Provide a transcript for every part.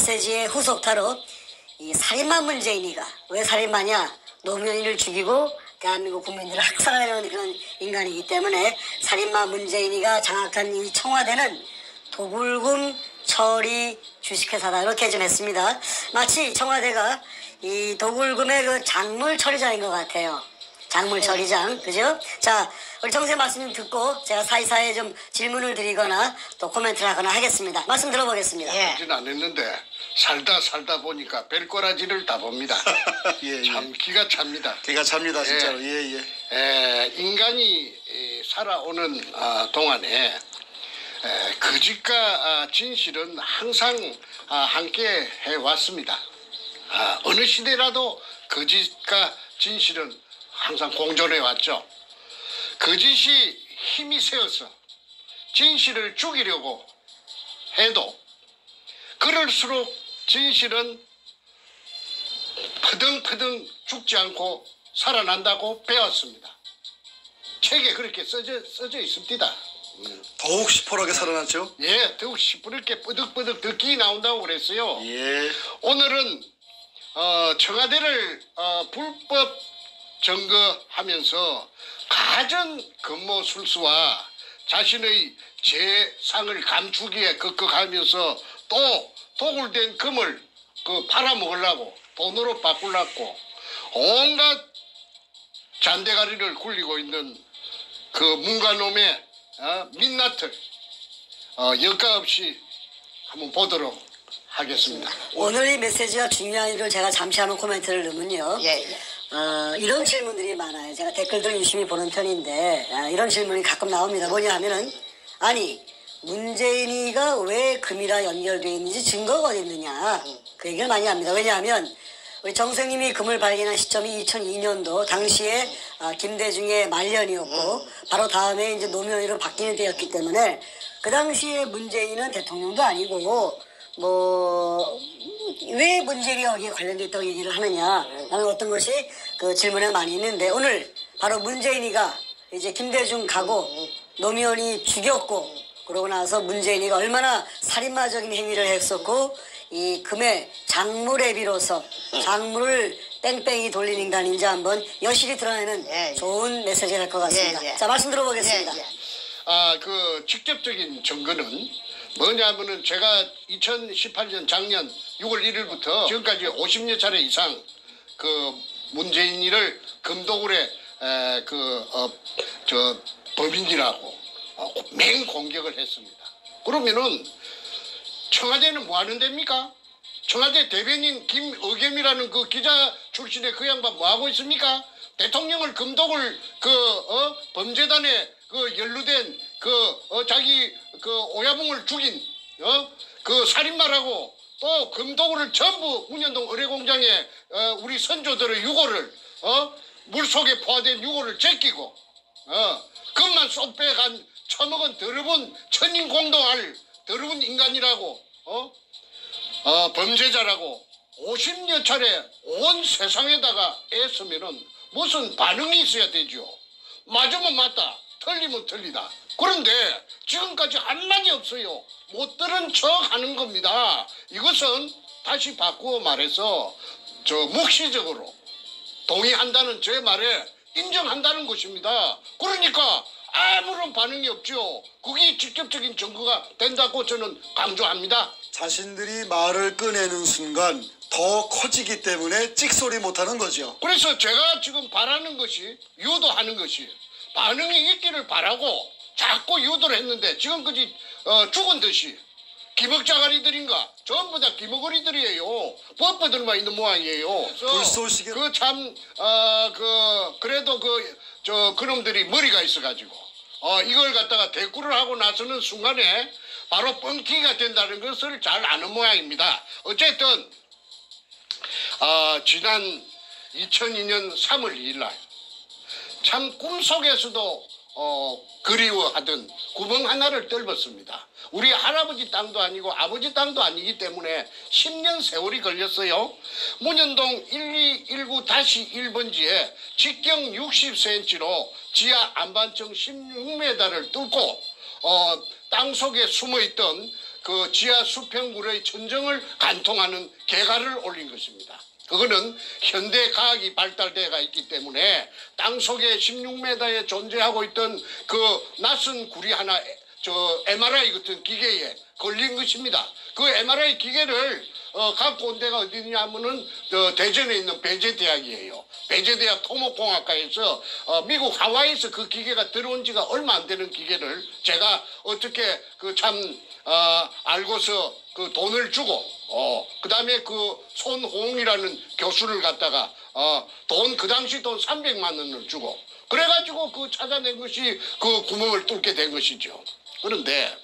메시지의 후속타로 이 살인마 문재인이가 왜 살인마냐? 노무현을 죽이고 대한민국 국민들을 학살하려는 그런 인간이기 때문에 살인마 문재인이가 장악한 이 청와대는 도굴금 처리 주식회사다 이렇게 좀 했습니다. 마치 청와대가 이 도굴금의 그 작물 처리장인 것 같아요. 작물 처리장, 그죠? 자, 우리 정세 말씀 듣고 제가 사이사이에 좀 질문을 드리거나 또 코멘트를 하거나 하겠습니다. 말씀 들어보겠습니다. 하진 않았는데 살다 보니까 별꼬라지를 다 봅니다. 예, 참 기가 찹니다. 기가 찹니다, 진짜로. 예. 인간이 살아오는 동안에 거짓과 진실은 항상 함께 해왔습니다. 어느 시대라도 거짓과 진실은 항상 공존해 왔죠. 거짓이 힘이 세어서 진실을 죽이려고 해도 그럴수록 진실은 퍼덩퍼덩 죽지 않고 살아난다고 배웠습니다. 책에 그렇게 써져 있습니다. 더욱 시퍼렇게 살아났죠? 예, 더욱 시퍼렇게 쁘득쁘득 더 기 나온다고 그랬어요. 예. 오늘은 청와대를 불법 점거하면서 가전 근무술수와 자신의 재상을 감추기에 급급하면서 또 도굴된 금을 팔아먹으려고 돈으로 바꾸려고 온갖 잔대가리를 굴리고 있는 그 문가놈의 민낯을 여과 없이 한번 보도록 하겠습니다. 오늘 이 메시지가 중요한 일을 제가 잠시 한번 코멘트를 넣으면요. 이런 질문들이 많아요. 제가 댓글들을 유심히 보는 편인데 이런 질문이 가끔 나옵니다. 뭐냐 하면은 아니 문재인이가 왜 금이라 연결되어 있는지 증거가 어디 있느냐 그 얘기를 많이 합니다. 왜냐하면 우리 정생님이 금을 발견한 시점이 2002년도 당시에 김대중의 말년이었고 바로 다음에 이제 노무현으로 바뀌는 때였기 때문에 그 당시에 문재인은 대통령도 아니고 왜 문재인이 여기에 관련돼 있다고 얘기를 하느냐 라는 어떤 것이 그 질문에 많이 있는데 오늘 바로 문재인이가 이제 김대중 가고 노무현이 죽였고 그러고 나서 문재인이가 얼마나 살인마적인 행위를 했었고 이 금의 작물에 비로소 작물을 뺑뺑이 돌린 인간인지 한번 여실히 드러내는 좋은 메시지가 될 것 같습니다. 자, 말씀 들어보겠습니다. 그 직접적인 증거는 뭐냐면은 제가 2018년 작년 6월 1일부터 지금까지 50여 차례 이상 그 문재인이를 금도굴의 범인이라고 맹 공격을 했습니다. 그러면은 청와대는 뭐 하는 데입니까? 청와대 대변인 김의겸이라는 그 기자 출신의 그 양반 뭐 하고 있습니까? 대통령을 금독을 범죄단에 연루된 자기 오야붕을 죽인 그 살인마라고 또 금도구를 전부 문현동 의뢰공장에 우리 선조들의 유골을 물속에 포화된 유골을 제끼고 금만 쏙 빼간 처먹은 더러운 천인공동할 더러운 인간이라고 범죄자라고 50여 차례 온 세상에다가 애쓰면은 무슨 반응이 있어야 되죠. 맞으면 맞다, 틀리면 틀리다. 그런데 지금까지 한마디 없어요. 못 들은 척 하는 겁니다. 이것은 다시 바꾸어 말해서 묵시적으로 동의한다는 제 말에 인정한다는 것입니다. 그러니까 아무런 반응이 없죠. 그게 직접적인 증거가 된다고 저는 강조합니다. 자신들이 말을 꺼내는 순간 더 커지기 때문에 찍소리 못하는 거죠. 그래서 제가 지금 바라는 것이 유도하는 것이 반응이 있기를 바라고 자꾸 유도를 했는데 지금까지 죽은 듯이 기먹자가리들인가 전부 다 기먹거리들이에요. 뻣뻣들만 있는 모양이에요. 불쏘시개 그래도 그놈들이 머리가 있어가지고 이걸 갖다가 대꾸를 하고 나서는 순간에 바로 뻥튀기가 된다는 것을 잘 아는 모양입니다. 어쨌든 지난 2002년 3월 2일 날 참 꿈속에서도 그리워하던 구멍 하나를 뚫었습니다. 우리 할아버지 땅도 아니고 아버지 땅도 아니기 때문에 10년 세월이 걸렸어요. 문현동 1219-1번지에 직경 60cm로 지하 안반층 16m를 뚫고 땅속에 숨어있던 그 지하 수평굴의 천정을 관통하는 개가를 올린 것입니다. 그거는 현대 과학이 발달되어 있기 때문에 땅 속에 16m에 존재하고 있던 그 낯선 구리 하나, MRI 같은 기계에 걸린 것입니다. 그 MRI 기계를 갖고 온 데가 어디냐면은 대전에 있는 배재대학이에요. 배재대학 토목공학과에서 미국 하와이에서 그 기계가 들어온 지가 얼마 안 되는 기계를 제가 어떻게 알고서 그 돈을 주고 그 다음에 그 손홍이라는 교수를 갖다가 그 당시 돈 300만 원을 주고 그래가지고 그 찾아낸 것이 그 구멍을 뚫게 된 것이죠. 그런데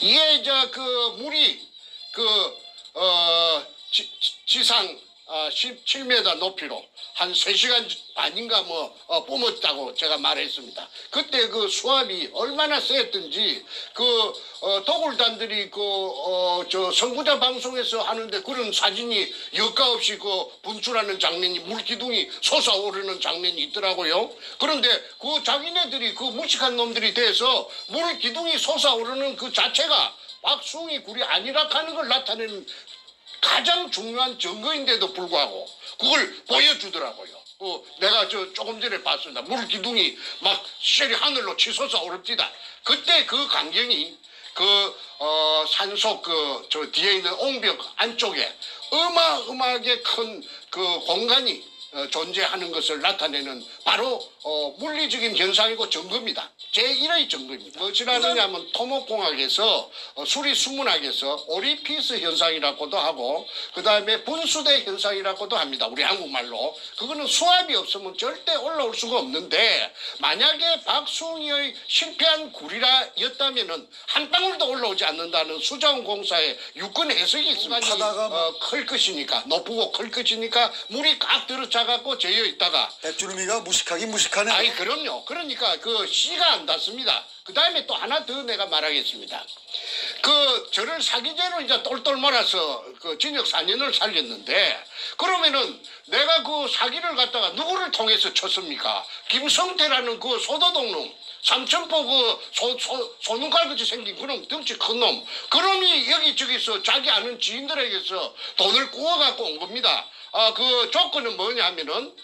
이게 이제 그 물이 지상 17m 높이로 한 3시간 반인가 뿜었다고 제가 말했습니다. 그때 그 수압이 얼마나 세었던지 도굴단들이 선구자 방송에서 하는데 그런 사진이 여과 없이 분출하는 장면이 물기둥이 솟아오르는 장면이 있더라고요. 그런데 자기네들이 무식한 놈들이 돼서 물기둥이 솟아오르는 그 자체가 박숭이 굴이 아니라 하는 걸 나타내는 가장 중요한 증거인데도 불구하고 그걸 보여주더라고요. 내가 조금 전에 봤습니다. 물기둥이 막 시절이 하늘로 치솟아 오릅니다. 그때 그 광경이 산속 뒤에 있는 옹벽 안쪽에 어마어마하게 큰 공간이 존재하는 것을 나타내는 바로 물리적인 현상이고 증거입니다. 제1의 증거입니다. 무엇이라느냐 하면 토목공학에서 수리수문학에서 오리피스 현상이라고도 하고 그 다음에 분수대 현상이라고도 합니다. 우리 한국말로. 그거는 수압이 없으면 절대 올라올 수가 없는데 만약에 박숭이의 실패한 굴이라였다면은 한 방울도 올라오지 않는다는 수자원공사의 유권 해석이 있습니다. 클 것이니까 높고 클 것이니까 물이 꽉 들어차갖고 재어 있다가 백주름이가 무식하긴 무식하네. 아니 그럼요. 그러니까 씨가 안 닿습니다. 그 다음에 또 하나 더 내가 말하겠습니다. 저를 사기죄로 이제 똘똘 몰아서 징역 4년을 살렸는데 그러면은 내가 사기를 갖다가 누구를 통해서 쳤습니까? 김성태라는 소도동놈 삼천포 소눈깔같이 생긴 그놈 덩치 큰 놈 그놈이 여기저기서 자기 아는 지인들에게서 돈을 구워갖고 온 겁니다. 조건은 뭐냐 하면은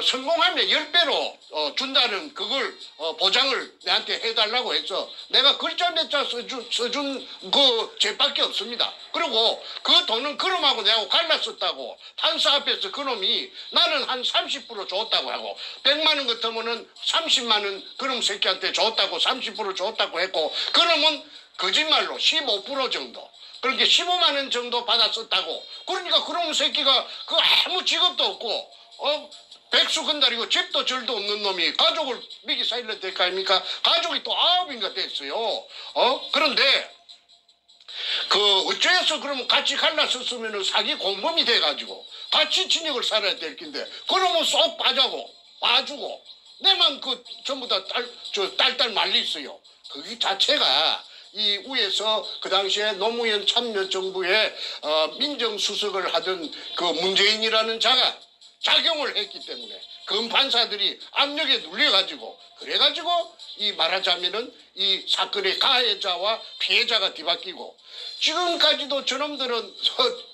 성공하면 10배로 준다는 그걸 보장을 내한테 해달라고 해서 내가 글자 몇 자 써준 죄밖에 없습니다. 그리고 그 돈은 그놈하고 내하고 갈랐었다고 판사 앞에서 그놈이 나는 한 30% 줬다고 하고 100만 원 같으면은 30만 원 그놈 새끼한테 줬다고 30% 줬다고 했고 그놈은 거짓말로 15% 정도 그렇게 15만 원 정도 받았었다고. 그러니까 그런 새끼가 아무 직업도 없고 백수 건달이고 집도 절도 없는 놈이 가족을 미기 살려야 될 거 아닙니까? 가족이 또 9인가 됐어요. 그런데 어째서 그러면 같이 갈라섰으면 사기 공범이 돼가지고 같이 진역을 살아야 될 텐데 그러면 쏙 봐주고 내만 전부 다 딸딸 말리어요. 그게 자체가 이 위에서 그 당시에 노무현 참여정부의 민정수석을 하던 문재인이라는 자가 작용을 했기 때문에 검판사들이 압력에 눌려가지고 그래가지고 말하자면은 이 사건의 가해자와 피해자가 뒤바뀌고 지금까지도 저놈들은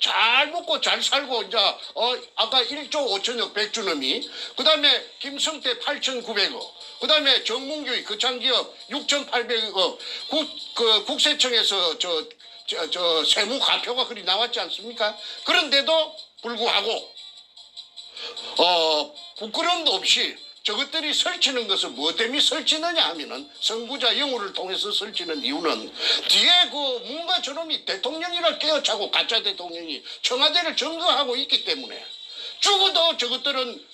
잘 먹고 잘 살고 이제 아까 1조 5천억 백주놈이 그 다음에 김성태 8,900억 그 다음에 정문교의 거창기업 6,800억 국세청에서 세무 과표가 그리 나왔지 않습니까? 그런데도 불구하고 부끄러움도 없이 저것들이 설치는 것은 뭐 때문에 설치느냐 하면은 선구자 영우를 통해서 설치는 이유는 뒤에 뭔가 저놈이 대통령이라 깨어차고 가짜 대통령이 청와대를 점거하고 있기 때문에 죽어도 저것들은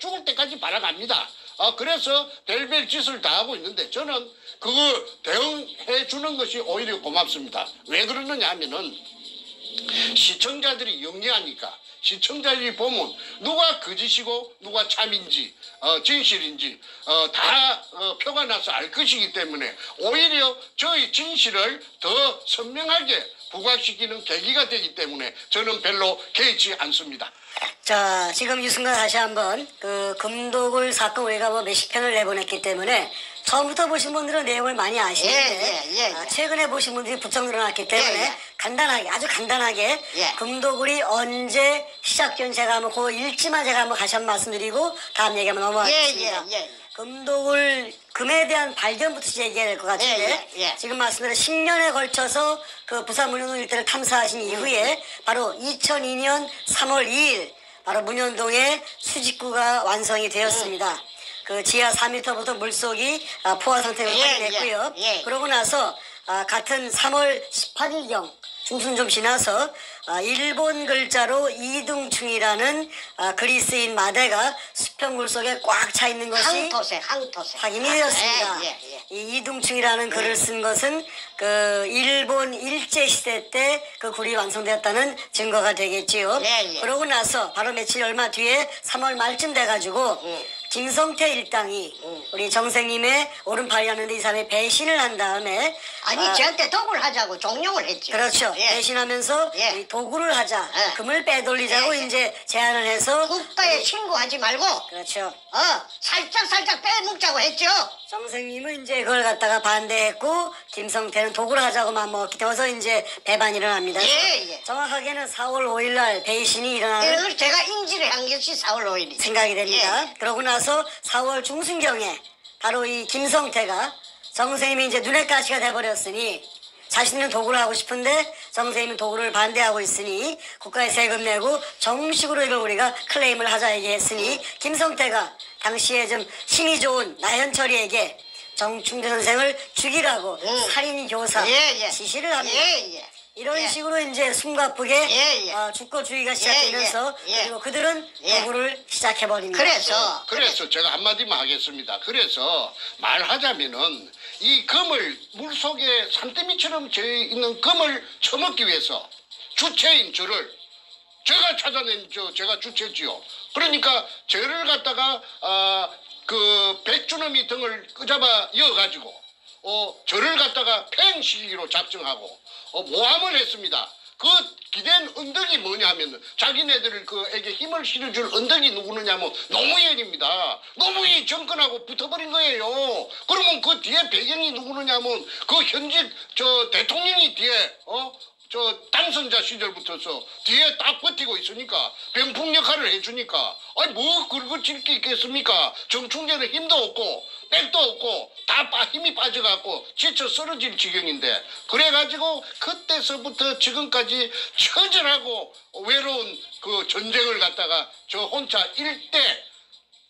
죽을 때까지 발악합니다. 그래서 별별 짓을 다 하고 있는데 저는 그거 대응해 주는 것이 오히려 고맙습니다. 왜 그러느냐 하면은 시청자들이 영리하니까 시청자들이 보면 누가 거짓이고 누가 참인지 진실인지 다 표가 나서 알 것이기 때문에 오히려 저희 진실을 더 선명하게 부각시키는 계기가 되기 때문에 저는 별로 개의치 않습니다. 자, 지금 유승관 다시 한번 금도굴 사건 우리가 몇십 편을 내보냈기 때문에 처음부터 보신 분들은 내용을 많이 아시는데 예. 최근에 보신 분들이 부쩍 늘어났기 때문에 예. 간단하게 아주 간단하게 예. 금도굴이 언제 시작된 제가 한번 그 일지만 제가 한번 다시 한번 말씀드리고 다음 얘기 한번 넘어가겠습니다. 예. 금도굴 금에 대한 발견부터 얘기해야 될 것 같은데 예. 지금 말씀드린 10년에 걸쳐서 그 부산 문현동 일대를 탐사하신 이후에 바로 2002년 3월 2일 바로 문현동에 수직구가 완성이 되었습니다. 그 지하 4m부터 물속이 포화 상태로 확인됐고요. 그러고 나서 같은 3월 18일경 중순 좀 지나서 일본 글자로 이둥충이라는 그리스인 마대가 수평물 속에 꽉 차 있는 것이 항토색. 확인이 되었습니다. 예. 이 이둥충이라는 글을 쓴 것은 그 일본 일제 시대 때 그 굴이 완성되었다는 증거가 되겠지요. 예. 그러고 나서 바로 며칠 얼마 뒤에 3월 말쯤 돼가지고 김성태 일당이 우리 정생님의 오른팔이었는데 이 사람이 배신을 한 다음에 아니 저한테 독을 하자고 종용을 했죠. 그렇죠. 예. 배신하면서 예. 이 도구를 하자, 예. 금을 빼돌리자고 예. 이제 제안을 해서 국가에 신고하지 말고 그렇죠. 살짝 빼먹자고 했죠. 정생님은 이제 그걸 갖다가 반대했고 김성태는 도구를 하자고만 먹기 때문에 이제 배반이 일어납니다. 예. 정확하게는 4월 5일 날 배신이 일어나는 이걸 제가 인지를 한 것이 4월 5일이죠. 생각이 됩니다. 예. 그러고 나서 4월 중순경에 바로 이 김성태가 정생님이 이제 눈의 가시가 돼버렸으니 자신은 도구를 하고 싶은데 정생님은 도구를 반대하고 있으니 국가에 세금 내고 정식으로 이걸 우리가 클레임을 하자 얘기했으니 김성태가 당시에 좀 힘이 좋은 나현철이에게 정충대 선생을 죽이라고 살인교사 예. 지시를 합니다. 예. 이런 예. 식으로 이제 숨가쁘게 예. 주거주의가 시작되면서 예. 그리고 그들은 예. 도구를 시작해버립니다. 그래서 제가 한마디만 하겠습니다. 그래서 말하자면은 이 금을 물속에 산더미처럼 져 있는 금을 처먹기 위해서 주체인 저를 제가 찾아낸 제가 주체지요. 그러니까 저를 갖다가 그 백주놈이 등을 끄잡아 이어가지고 저를 갖다가 팽시키기로 작정하고 모함을 했습니다. 그 기댄 언덕이 뭐냐면 자기네들 그에게 힘을 실어줄 언덕이 누구느냐면 노무현입니다. 노무현이 정권하고 붙어버린 거예요. 그러면 그 뒤에 배경이 누구느냐면 그 현직 대통령이 뒤에 당선자 시절부터서 뒤에 딱 버티고 있으니까 병풍 역할을 해주니까 아니 뭐 긁어질 게 있겠습니까? 정충재는 힘도 없고 백도 없고 다 힘이 빠져갖고 지쳐 쓰러질 지경인데 그래가지고 그때서부터 지금까지 처절하고 외로운 그 전쟁을 갖다가 저 혼자 일대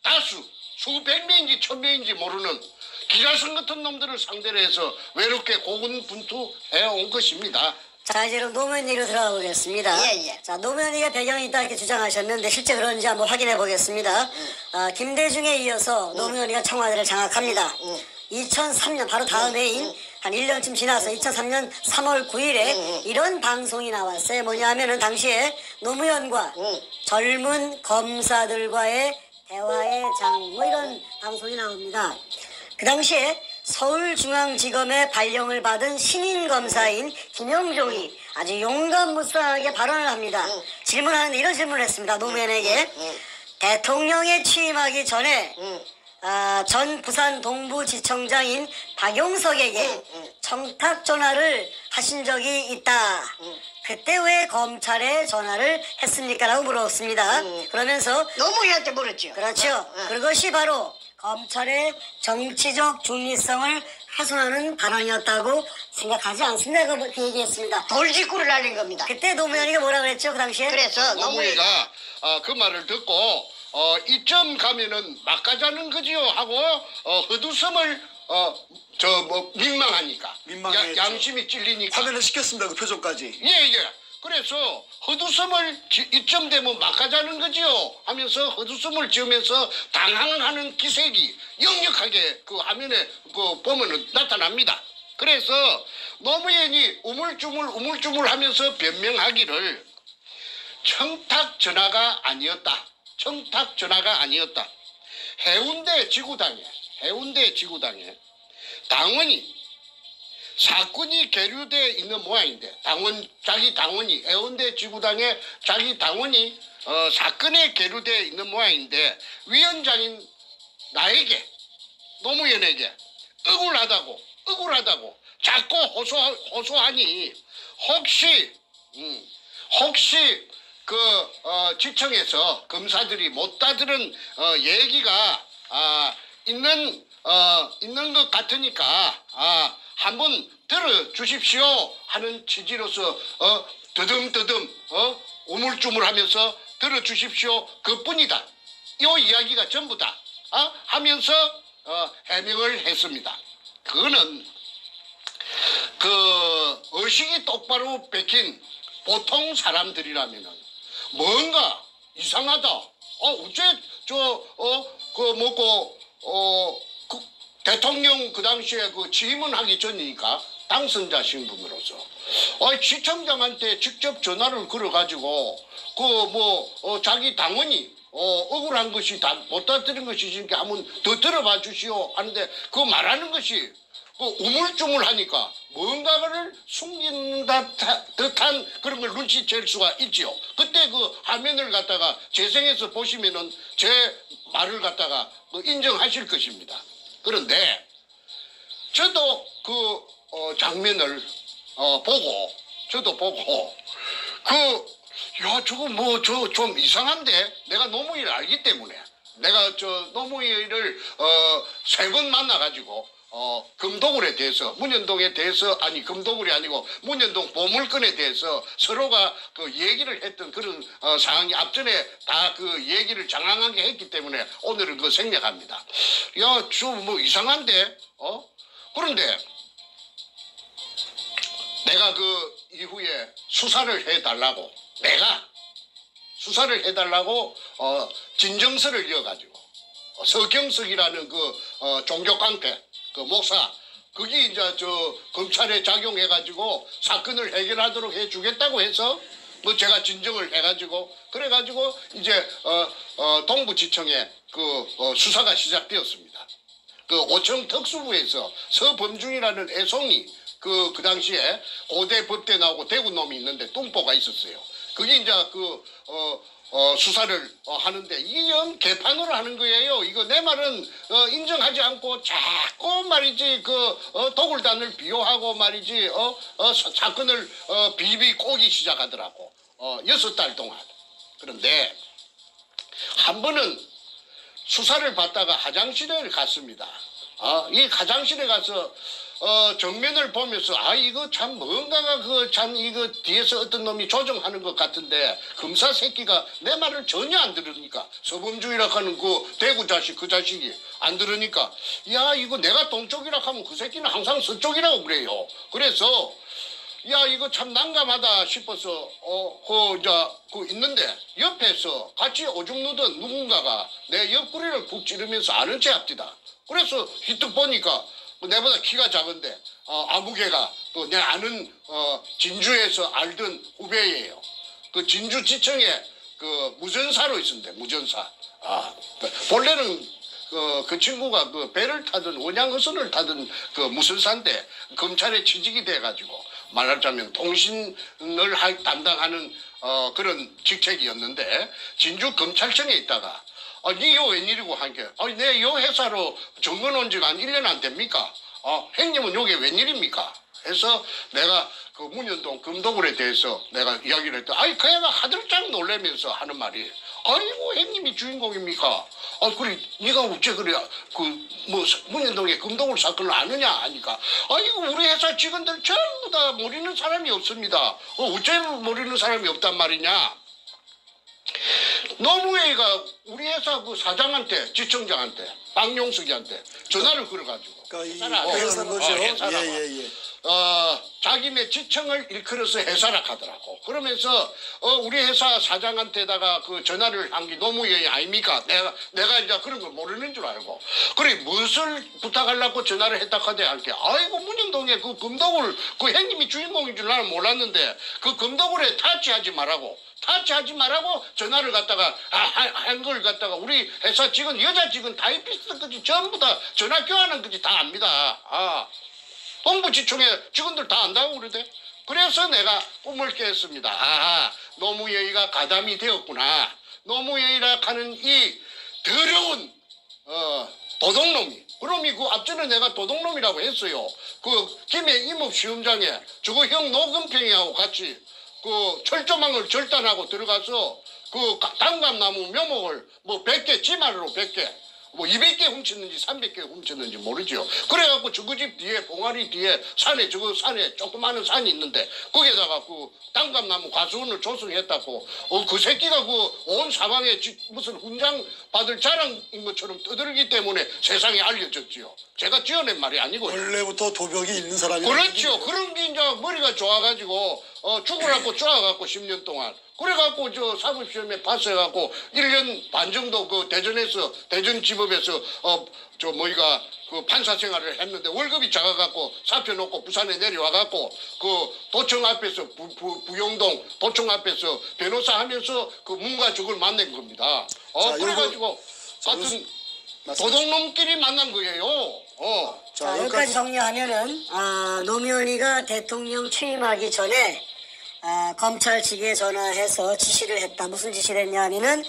다수 수백 명인지 천 명인지 모르는 기라성 같은 놈들을 상대로 해서 외롭게 고군분투해 온 것입니다. 자, 이제 그럼 노무현 얘기로 들어가 보겠습니다. 예. 자, 노무현 얘기가 배경이 있다 이렇게 주장하셨는데 실제 그런지 한번 확인해 보겠습니다. 김대중에 이어서 노무현 얘기가 청와대를 장악합니다. 2003년 바로 다음 해인 한 1년쯤 지나서 2003년 3월 9일에 이런 방송이 나왔어요. 뭐냐 하면은 당시에 노무현과 젊은 검사들과의 대화의 장 뭐 이런 방송이 나옵니다. 그 당시에 서울중앙지검의 발령을 받은 신인검사인 김영종이 아주 용감무쌍하게 발언을 합니다. 질문하는데 이런 질문을 했습니다. 노무현에게. 대통령에 취임하기 전에 전 부산 동부지청장인 박용석에게 청탁 전화를 하신 적이 있다. 그때 왜 검찰에 전화를 했습니까? 라고 물었습니다. 그러면서 노무현한테 물었죠. 그렇죠. 그것이 바로 검찰의 정치적 중립성을 훼손하는 발언이었다고 생각하지 않습니다. 그 얘기했습니다. 돌직구를 날린 겁니다. 그때 노무현이가 뭐라 그랬죠? 그 당시에? 그래서 노무현이가 그 말을 듣고 이쯤 가면은 막 가자는 거지요 하고 헛웃음을 민망하니까 민망했죠. 양심이 찔리니까 화면을 시켰습니다. 그 표정까지. 예. 그래서 헛웃음을 이쯤 되면 막 가자는 거지요 하면서 헛웃음을 지으면서 당황하는 기색이 역력하게 그 화면에 보면은 나타납니다. 그래서 노무현이 우물쭈물 하면서 변명하기를 청탁 전화가 아니었다. 해운대 지구당에 당원이 사건이 계류되어 있는 모양인데 자기 당원이 해운대 지구당에 자기 당원이 사건에 계류되어 있는 모양인데 위원장인 나에게 노무현에게 억울하다고 자꾸 호소하니 혹시 지청에서 검사들이 못 다들은 얘기가 있는 것 같으니까 한번 들어주십시오 하는 취지로서 더듬더듬 우물쭈물하면서 들어주십시오 그뿐이다. 이 이야기가 전부 다 하면서 해명을 했습니다. 그거는 의식이 똑바로 bek힌 보통 사람들이라면은 뭔가 이상하다. 어째 대통령 그 당시에 취임하기 전이니까 당선자 신분으로서 시청장한테 직접 전화를 걸어가지고 자기 당원이 억울한 것이 다 못 다들은 것이니까 한번 더 들어봐 주시오 하는데 그 말하는 것이 우물쭈물하니까 뭔가를 숨긴 듯한 그런 걸 눈치챌 수가 있지요. 그때 그 화면을 갖다가 재생해서 보시면은 제 말을 갖다가 인정하실 것입니다. 그런데 저도 그 장면을 보고 저거 좀 이상한데 내가 노무현을 알기 때문에 내가 노무현을 3번 만나가지고 금도굴에 대해서 문현동에 대해서 금도굴이 아니고 문현동 보물건에 대해서 서로가 그 얘기를 했던 그런 상황이 앞전에 다 그 얘기를 장황하게 했기 때문에 오늘은 그 생략합니다. 좀 이상한데 그런데 내가 그 이후에 수사를 해달라고 진정서를 이어가지고 서경석이라는 종교깡패 목사 그게 이제 검찰에 작용해가지고 사건을 해결하도록 해주겠다고 해서 제가 진정을 해가지고 그래가지고 이제 동부지청에 수사가 시작되었습니다. 오청 특수부에서 서범중이라는 애송이 그 당시에 고대 법대 나오고 대구 놈이 있는데 뚱보가 있었어요. 그게 이제 수사를 하는데 이게 영 개판으로 하는 거예요. 이거 내 말은 인정하지 않고 자꾸 말이지 도굴단을 비호하고 말이지 사건을 비비 꼬기 시작하더라고. 6달 동안. 그런데 한 번은 수사를 받다가 화장실에 갔습니다. 이 화장실에 가서 정면을 보면서 이거 참 뭔가가 이거 뒤에서 어떤 놈이 조정하는 것 같은데 검사 새끼가 내 말을 전혀 안 들으니까 서범주의라 하는 그 대구 자식 그 자식이 안 들으니까 이거 내가 동쪽이라 하면 그 새끼는 항상 서쪽이라고 그래요. 그래서 이거 참 난감하다 싶어서 있는데 옆에서 같이 오줌 누던 누군가가 내 옆구리를 푹 찌르면서 아는 체 합디다. 그래서 히뜩 보니까 내보다 키가 작은데 아무개가 내 아는 진주에서 알던 후배예요. 그 진주지청에 무전사로 있었는데 무전사. 본래는 그 친구가 배를 타든 원양어선을 타든 무선사인데 검찰에 취직이 돼가지고 말하자면 통신을 담당하는 그런 직책이었는데 진주 검찰청에 있다가 이거 웬일이고 한게 내 요 회사로 정근 온 지가 한 1년 안 됩니까? 형님은 요게 웬일입니까? 해서 내가 그 문현동 금도굴에 대해서 내가 이야기를 했더니 그 애가 하들짝 놀라면서 하는 말이 아이고 형님이 주인공입니까? 그래 네가 어째 그래 문현동의 금도굴 사건을 아느냐 하니까 이거 우리 회사 직원들 전부 다 모르는 사람이 없습니다. 어째 모르는 사람이 없단 말이냐? 노무현이가 우리 회사 사장한테 지청장한테 박용석이한테 전화를 걸어가지고 회사는 거죠. 예. 자기네 지청을 일컬어서 회사라 하더라고. 그러면서 우리 회사 사장한테다가 전화를 한 게 노무현이 아닙니까? 내가 이제 그런 걸 모르는 줄 알고 그래 무엇을 부탁하려고 전화를 했다 하대 할게 아이고 문현동에 금도굴 형님이 주인공인 줄 나는 몰랐는데 금도굴에 타치하지 말라고 전화를 갖다가 한 걸 갖다가 우리 회사 직원 여자 직원 타이피스트까지 전부 다 전화 교환한 거지 다 압니다. 동부지청에 직원들 다 안다고 그러대. 그래서 내가 꿈을 깼습니다. 노무현이가 가담이 되었구나. 노무현이라 하는 이 더러운 도둑놈이 그럼이 그 앞전에 내가 도둑놈이라고 했어요. 그 김해 임업시험장에 저거 형 노금평이하고 같이 그 철조망을 절단하고 들어가서 그 단감나무 묘목을 뭐 100개 지마로 100개 뭐 200개 훔쳤는지 300개 훔쳤는지 모르죠. 그래갖고 저거 집 뒤에 봉아리 뒤에 산에 저거 산에 조그마한 산이 있는데 거기에다가 그 단감나무 과수원을 조성했다고 그 새끼가 그 온 사방에 무슨 훈장 받을 자랑인 것처럼 떠들기 때문에 세상에 알려졌지요. 제가 지어낸 말이 아니고요. 원래부터 도벽이 있는 사람이 그렇죠. 그런 게 이제 머리가 좋아가지고 죽으라고 쪼아갖고 10년 동안 그래갖고 저 사법시험에 파스해갖고 1년 반 정도 그 대전에서 대전지법에서 저 뭐이가 그 판사 생활을 했는데 월급이 작아갖고 사표 놓고 부산에 내려와갖고 그 도청 앞에서 부영동 도청 앞에서 변호사 하면서 그 문과 적을 만난 겁니다. 자, 그래가지고 자, 같은 도둑놈끼리 만난 거예요. 자, 여기까지 정리하면은 노무현이가 대통령 취임하기 전에 검찰 측에 전화해서 지시를 했다. 무슨 지시를 했냐 하면은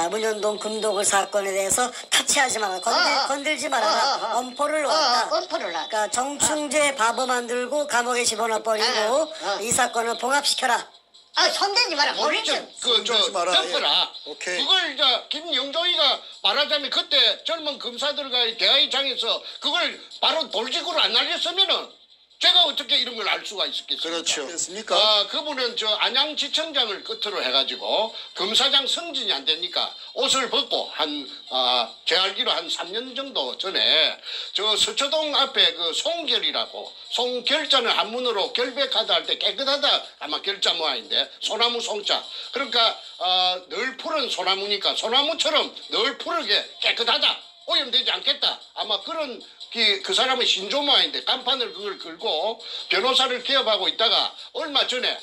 문현동 금도굴 사건에 대해서 타치하지 마라. 건들지 말아라. 엄포를 놓았다. 엄포를 놨다. 그러니까 정충재 바보 만들고 감옥에 집어넣어버리고 이 사건을 봉합시켜라. 손대지 마라. 모르죠. 그저 마라. 덮어라. 예. 오케이. 그걸 이제 김영조이가 말하자면 그때 젊은 검사들과 대화의장에서 그걸 바로 돌직구로 안 날렸으면은 제가 어떻게 이런 걸 알 수가 있었겠습니까? 그렇죠. 그렇습니까? 그분은 저 안양지청장을 끝으로 해가지고 검사장 승진이 안 되니까 옷을 벗고 제 알기로 한 3년 정도 전에 저 서초동 앞에 그 송결이라고 송결자는 한문으로 결백하다 할 때 깨끗하다 아마 결자 모양인데 소나무 송자 그러니까 늘 푸른 소나무니까 소나무처럼 늘 푸르게 깨끗하다 오염되지 않겠다 아마 그런 그 사람은 신조모인데 간판을 그걸 걸고 변호사를 개업하고 있다가 얼마 전에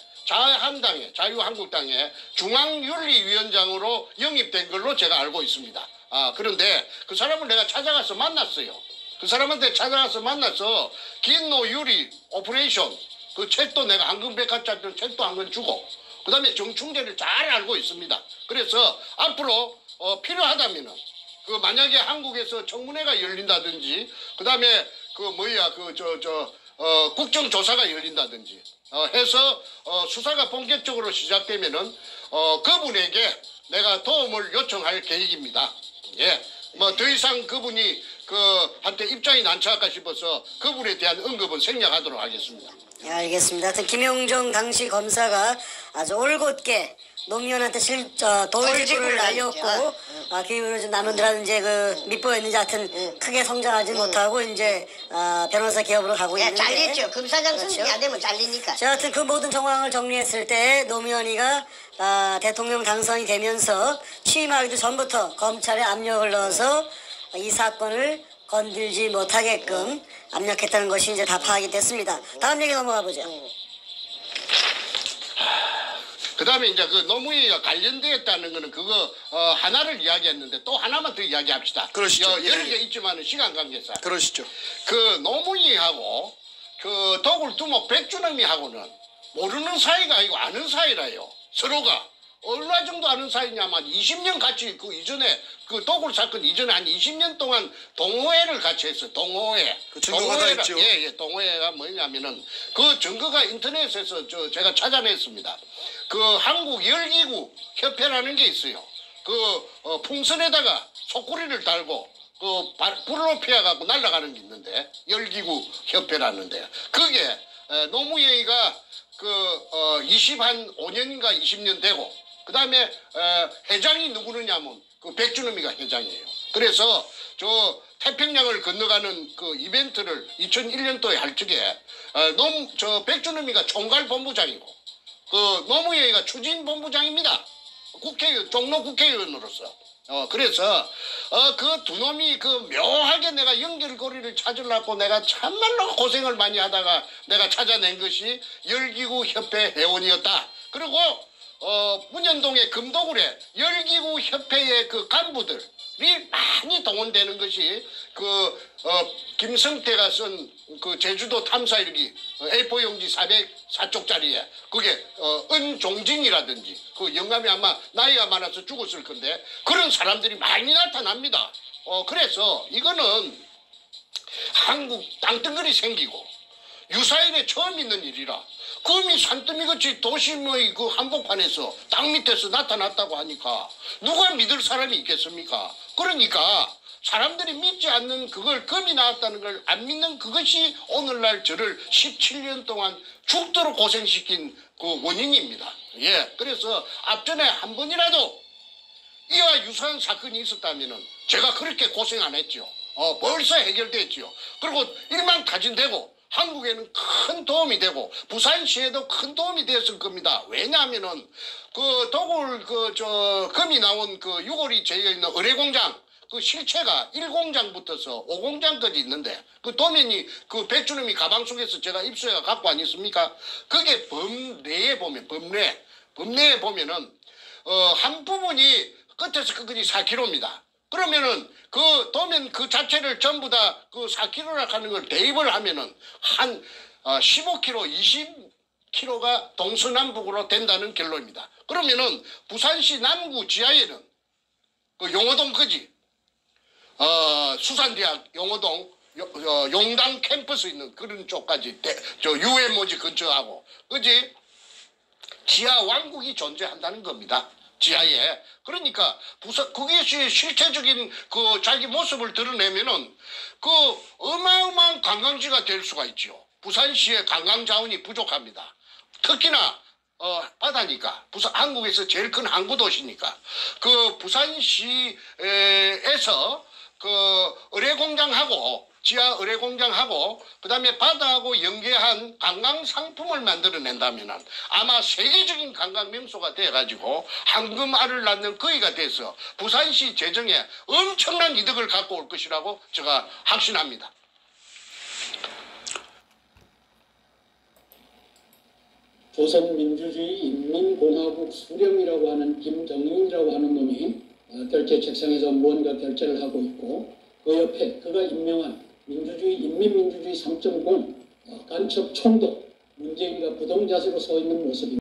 자유한국당에 중앙윤리위원장으로 영입된 걸로 제가 알고 있습니다. 그런데 그 사람을 내가 찾아가서 만났어요. 그 사람한테 찾아가서 만나서 긴노유리 오퍼레이션 그 책도 내가 황금백화점 책도 한 권 주고 그 다음에 정충재를 잘 알고 있습니다. 그래서 앞으로 필요하다면은 그 만약에 한국에서 청문회가 열린다든지 그다음에 국정조사가 열린다든지 해서 수사가 본격적으로 시작되면은 그분에게 내가 도움을 요청할 계획입니다. 예. 뭐 더 이상 그분이 한테 입장이 난처할까 싶어서 그분에 대한 언급은 생략하도록 하겠습니다. 예, 알겠습니다. 하여튼 김용정 당시 검사가 아주 올곧게 노무현한테 돌직구를 날렸고 그 이후로 좀 남원들하고 이제 그 밑보였는지 하여튼 크게 성장하지 못하고 이제 변호사 개업으로 가고 있는데 잘렸죠. 검사장 그렇죠. 승진이 안 되면 잘리니까. 자, 하여튼 그 모든 정황을 정리했을 때 노무현이가 대통령 당선이 되면서 취임하기도 전부터 검찰에 압력을 넣어서 이 사건을 건들지 못하게끔 압력했다는 것이 이제 다 파악이 됐습니다. 다음 얘기 넘어가 보죠. 그 다음에 이제 그 노무현이가 관련되었다는 거는 그거 하나를 이야기했는데 또 하나만 더 이야기합시다. 그러시죠. 여러 개 있지만은 시간 관계상. 그러시죠. 그 노무현이하고 그 도굴두목 백준엄이하고는 모르는 사이가 아니고 아는 사이라요. 서로가. 얼마 정도 아는 사이냐면 20년 같이 그 이전에 그 도굴 사건 이전에 한 20년 동안 동호회를 같이 했어요. 동호회. 그 증거가 다 있죠. 예, 동호회가 뭐냐면은 그 증거가 인터넷에서 제가 찾아냈습니다. 그 한국 열기구 협회라는 게 있어요. 그 풍선에다가 속구리를 달고 그 불을 피해갖고 날아가는 게 있는데 열기구 협회라는데 그게 노무현이가 25년인가 20년 되고 그 다음에 회장이 누구느냐면 그 백준엄이가 회장이에요. 그래서 저 태평양을 건너가는 그 이벤트를 2001년도에 할 적에 백준엄이가 총괄본부장이고 그 노무현이가 추진본부장입니다. 종로 국회의원으로서. 그래서 그 두 놈이 그 묘하게 내가 연결고리를 찾으려고 내가 참말로 고생을 많이 하다가 내가 찾아낸 것이 열기구 협회 회원이었다. 그리고 문현동의 금도굴에 열기구 협회의 그 간부들이 많이 동원되는 것이 김성태가 쓴 그 제주도 탐사일기 A4 용지 404쪽짜리에 그게 은종진이라든지 그 영감이 아마 나이가 많아서 죽었을 건데 그런 사람들이 많이 나타납니다. 그래서 이거는 한국 땅덩어리 생기고 유사일에 처음 있는 일이라 금이 산더미같이 도심의 그 한복판에서 땅 밑에서 나타났다고 하니까 누가 믿을 사람이 있겠습니까? 그러니까 사람들이 믿지 않는 그걸 금이 나왔다는 걸 안 믿는 그것이 오늘날 저를 17년 동안 죽도록 고생시킨 그 원인입니다. 예, 그래서 앞전에 한 번이라도 이와 유사한 사건이 있었다면은 제가 그렇게 고생 안 했죠. 벌써 해결됐죠. 그리고 일망타진되고 한국에는 큰 도움이 되고 부산시에도 큰 도움이 되었을 겁니다. 왜냐하면은 그 도굴 금이 나온 그 유골이 제여 있는 의뢰공장 그 실체가 1공장부터서 5공장까지 있는데 그 도면이 그 백주놈이 가방 속에서 제가 입수해가 갖고 아니습니까? 그게 범내에 보면 범내에 보면은 한 부분이 끝에서 끝까지 4km입니다. 그러면은 그 도면 그 자체를 전부 다 그 4km라 하는 걸 대입을 하면은 한 15km, 20km가 동서남북으로 된다는 결론입니다. 그러면은 부산시 남구 지하에는 그 용호동까지 수산대학 용호동 용당 캠퍼스 있는 그런 쪽까지 저 UMO지 근처하고 그지 지하 왕국이 존재한다는 겁니다. 지하에. 그러니까 그것이 실체적인 그 자기 모습을 드러내면은 그 어마어마한 관광지가 될 수가 있죠. 부산시의 관광 자원이 부족합니다. 특히나 바다니까 한국에서 제일 큰 항구 도시니까 그 부산시에서 그 의뢰공장하고 지하 의뢰공장하고 그다음에 바다하고 연계한 관광 상품을 만들어낸다면 아마 세계적인 관광 명소가 돼가지고 황금알을 낳는 거위가 돼서 부산시 재정에 엄청난 이득을 갖고 올 것이라고 제가 확신합니다. 조선민주주의 인민공화국 수령이라고 하는 김정일이라고 하는 놈이 결제 책상에서 무언가 결제를 하고 있고 그 옆에 그가 임명한 민주주의 인민민주주의 3.0 간첩 총독 문재인이가 부동자세로 서 있는 모습입니다.